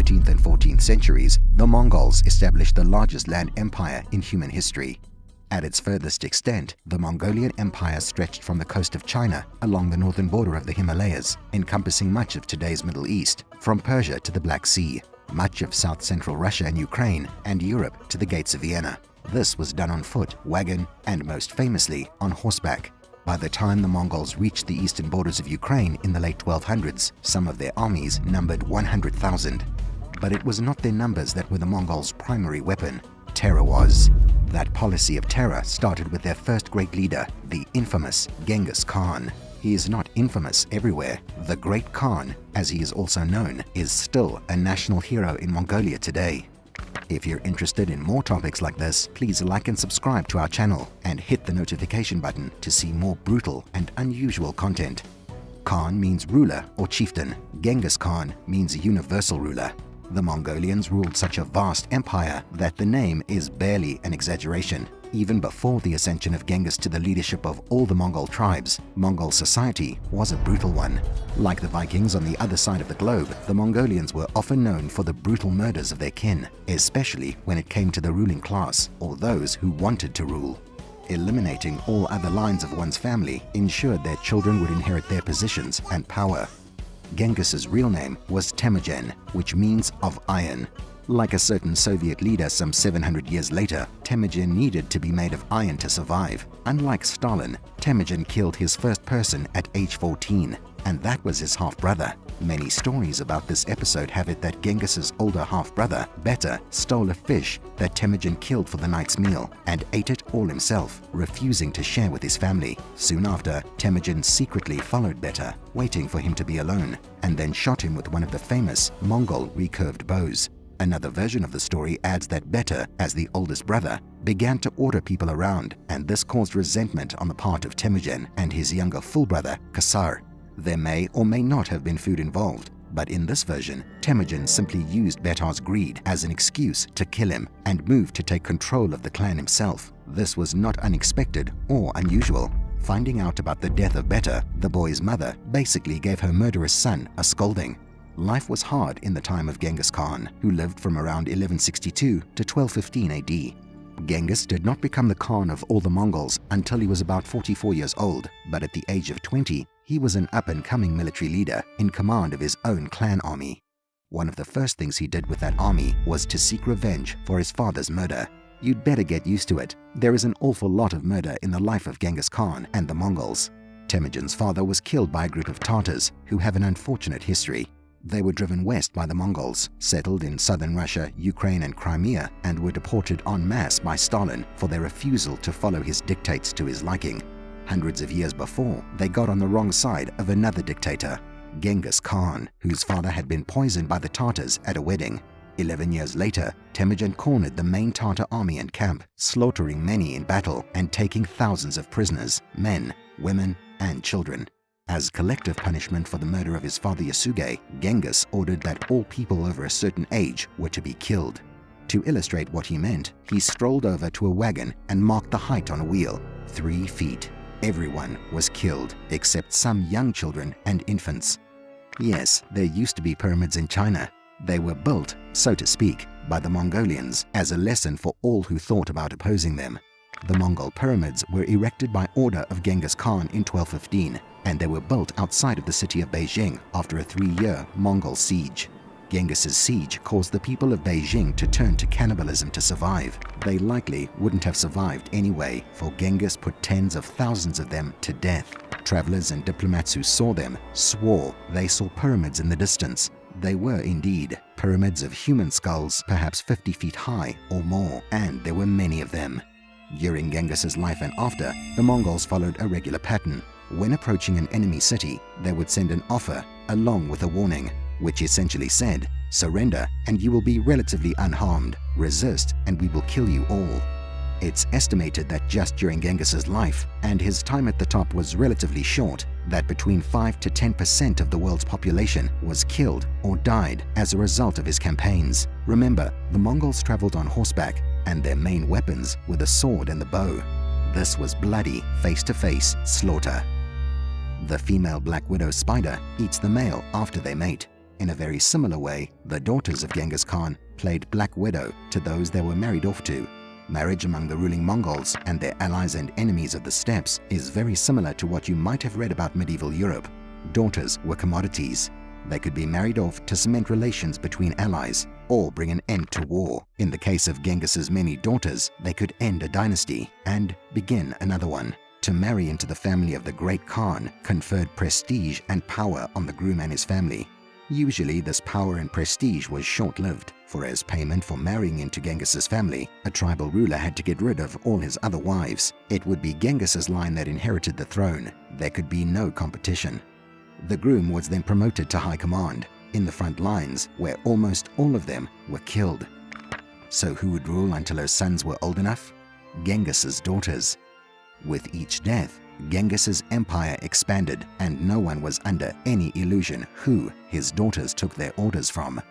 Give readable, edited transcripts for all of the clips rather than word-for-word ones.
13th and 14th centuries, the Mongols established the largest land empire in human history. At its furthest extent, the Mongolian Empire stretched from the coast of China along the northern border of the Himalayas, encompassing much of today's Middle East, from Persia to the Black Sea, much of south-central Russia and Ukraine, and Europe to the gates of Vienna. This was done on foot, wagon, and most famously, on horseback. By the time the Mongols reached the eastern borders of Ukraine in the late 1200s, some of their armies numbered 100,000. But it was not their numbers that were the Mongols' primary weapon. Terror was. That policy of terror started with their first great leader, the infamous Genghis Khan. He is not infamous everywhere. The Great Khan, as he is also known, is still a national hero in Mongolia today. If you're interested in more topics like this, please like and subscribe to our channel and hit the notification button to see more brutal and unusual content. Khan means ruler or chieftain. Genghis Khan means universal ruler. The Mongolians ruled such a vast empire that the name is barely an exaggeration. Even before the ascension of Genghis to the leadership of all the Mongol tribes, Mongol society was a brutal one. Like the Vikings on the other side of the globe, the Mongolians were often known for the brutal murders of their kin, especially when it came to the ruling class or those who wanted to rule. Eliminating all other lines of one's family ensured their children would inherit their positions and power. Genghis's real name was Temujin, which means of iron. Like a certain Soviet leader some 700 years later, Temujin needed to be made of iron to survive. Unlike Stalin, Temujin killed his first person at age 14, and that was his half-brother. Many stories about this episode have it that Genghis's older half-brother, Beta, stole a fish that Temujin killed for the night's meal and ate it all himself, refusing to share with his family. Soon after, Temujin secretly followed Beta, waiting for him to be alone, and then shot him with one of the famous Mongol recurved bows. Another version of the story adds that Beta, as the oldest brother, began to order people around, and this caused resentment on the part of Temujin and his younger full brother, Kasar. There may or may not have been food involved, but in this version, Temujin simply used Beta's greed as an excuse to kill him and moved to take control of the clan himself. This was not unexpected or unusual. Finding out about the death of Beta, the boy's mother basically gave her murderous son a scolding. Life was hard in the time of Genghis Khan, who lived from around 1162 to 1215 AD. Genghis did not become the Khan of all the Mongols until he was about 44 years old, but at the age of 20, he was an up-and-coming military leader in command of his own clan army. One of the first things he did with that army was to seek revenge for his father's murder. You'd better get used to it. There is an awful lot of murder in the life of Genghis Khan and the Mongols. Temujin's father was killed by a group of Tatars who have an unfortunate history. They were driven west by the Mongols, settled in southern Russia, Ukraine, and Crimea, and were deported en masse by Stalin for their refusal to follow his dictates to his liking. Hundreds of years before, they got on the wrong side of another dictator, Genghis Khan, whose father had been poisoned by the Tatars at a wedding. 11 years later, Temujin cornered the main Tatar army and camp, slaughtering many in battle and taking thousands of prisoners, men, women, and children. As collective punishment for the murder of his father Yasuge, Genghis ordered that all people over a certain age were to be killed. To illustrate what he meant, he strolled over to a wagon and marked the height on a wheel, 3 feet. Everyone was killed, except some young children and infants. Yes, there used to be pyramids in China. They were built, so to speak, by the Mongolians as a lesson for all who thought about opposing them. The Mongol pyramids were erected by order of Genghis Khan in 1215, and they were built outside of the city of Beijing after a 3-year Mongol siege. Genghis's siege caused the people of Beijing to turn to cannibalism to survive. They likely wouldn't have survived anyway, for Genghis put tens of thousands of them to death. Travelers and diplomats who saw them swore they saw pyramids in the distance. They were indeed pyramids of human skulls, perhaps 50 feet high or more, and there were many of them. During Genghis's life and after, the Mongols followed a regular pattern. When approaching an enemy city, they would send an offer along with a warning, which essentially said, "Surrender and you will be relatively unharmed. Resist and we will kill you all." It's estimated that just during Genghis's life, and his time at the top was relatively short, that between 5 to 10% of the world's population was killed or died as a result of his campaigns. Remember, the Mongols traveled on horseback, and their main weapons were the sword and the bow. This was bloody, face-to-face slaughter. The female black widow spider eats the male after they mate. In a very similar way, the daughters of Genghis Khan played black widow to those they were married off to. Marriage among the ruling Mongols and their allies and enemies of the steppes is very similar to what you might have read about medieval Europe. Daughters were commodities. They could be married off to cement relations between allies or bring an end to war. In the case of Genghis's many daughters, they could end a dynasty and begin another one. To marry into the family of the great Khan conferred prestige and power on the groom and his family. Usually this power and prestige was short-lived, for as payment for marrying into Genghis's family, a tribal ruler had to get rid of all his other wives. It would be Genghis's line that inherited the throne. There could be no competition. The groom was then promoted to high command, in the front lines, where almost all of them were killed. So who would rule until her sons were old enough? Genghis's daughters. With each death, Genghis's empire expanded, and no one was under any illusion who his daughters took their orders from.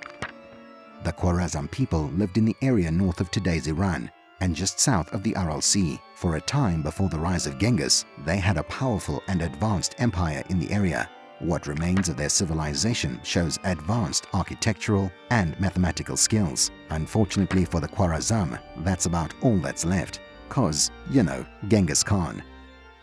The Khwarazm people lived in the area north of today's Iran and just south of the Aral Sea. For a time before the rise of Genghis, they had a powerful and advanced empire in the area. What remains of their civilization shows advanced architectural and mathematical skills. Unfortunately for the Khwarazm, that's about all that's left. 'Cause, you know, Genghis Khan.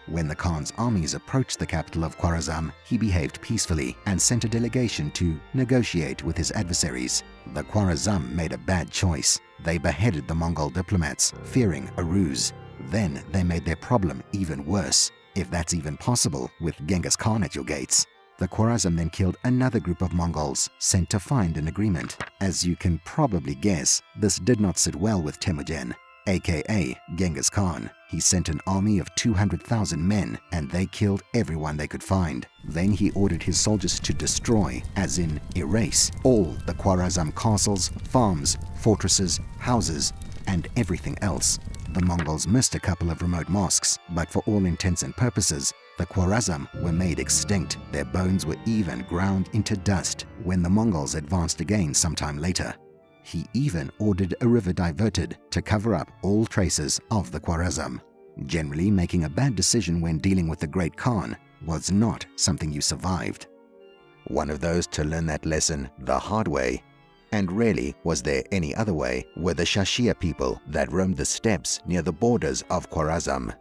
When the Khan's armies approached the capital of Khwarazm, he behaved peacefully and sent a delegation to negotiate with his adversaries. The Khwarazm made a bad choice. They beheaded the Mongol diplomats, fearing a ruse. Then they made their problem even worse, if that's even possible with Genghis Khan at your gates. The Khwarazm then killed another group of Mongols, sent to find an agreement. As you can probably guess, this did not sit well with Temujin, aka Genghis Khan. He sent an army of 200,000 men, and they killed everyone they could find. Then he ordered his soldiers to destroy, as in erase, all the Khwarazm castles, farms, fortresses, houses, and everything else. The Mongols missed a couple of remote mosques, but for all intents and purposes, the Khwarazm were made extinct. Their bones were even ground into dust when the Mongols advanced again sometime later. He even ordered a river diverted to cover up all traces of the Khwarazm. Generally, making a bad decision when dealing with the great Khan was not something you survived. One of those to learn that lesson the hard way, and rarely was there any other way, were the Shashia people that roamed the steppes near the borders of Khwarazm.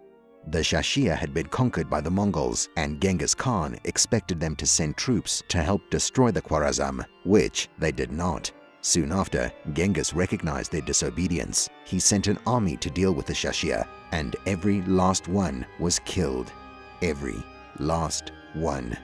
The Shashia had been conquered by the Mongols, and Genghis Khan expected them to send troops to help destroy the Khwarazm, which they did not. Soon after, Genghis recognized their disobedience. He sent an army to deal with the Shashia, and every last one was killed. Every last one.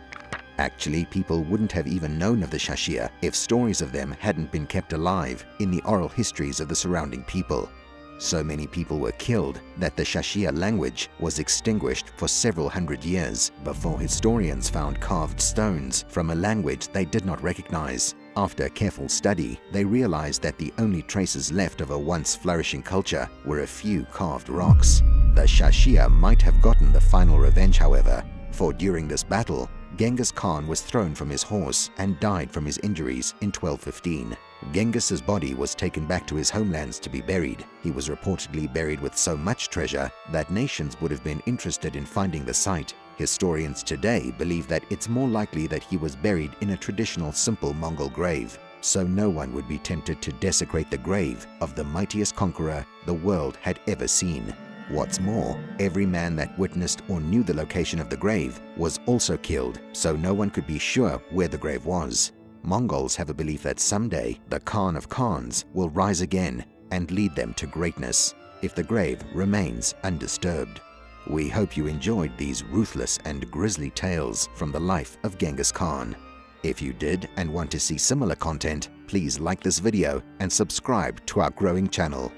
Actually, people wouldn't have even known of the Shashia if stories of them hadn't been kept alive in the oral histories of the surrounding people. So many people were killed that the Shashia language was extinguished for several hundred years before historians found carved stones from a language they did not recognize. After careful study, they realized that the only traces left of a once flourishing culture were a few carved rocks. The Shashia might have gotten the final revenge, however, for during this battle, Genghis Khan was thrown from his horse and died from his injuries in 1215. Genghis's body was taken back to his homelands to be buried. He was reportedly buried with so much treasure that nations would have been interested in finding the site. Historians today believe that it's more likely that he was buried in a traditional simple Mongol grave, so no one would be tempted to desecrate the grave of the mightiest conqueror the world had ever seen. What's more, every man that witnessed or knew the location of the grave was also killed, so no one could be sure where the grave was. Mongols have a belief that someday the Khan of Khans will rise again and lead them to greatness if the grave remains undisturbed. We hope you enjoyed these ruthless and grisly tales from the life of Genghis Khan. If you did and want to see similar content, please like this video and subscribe to our growing channel.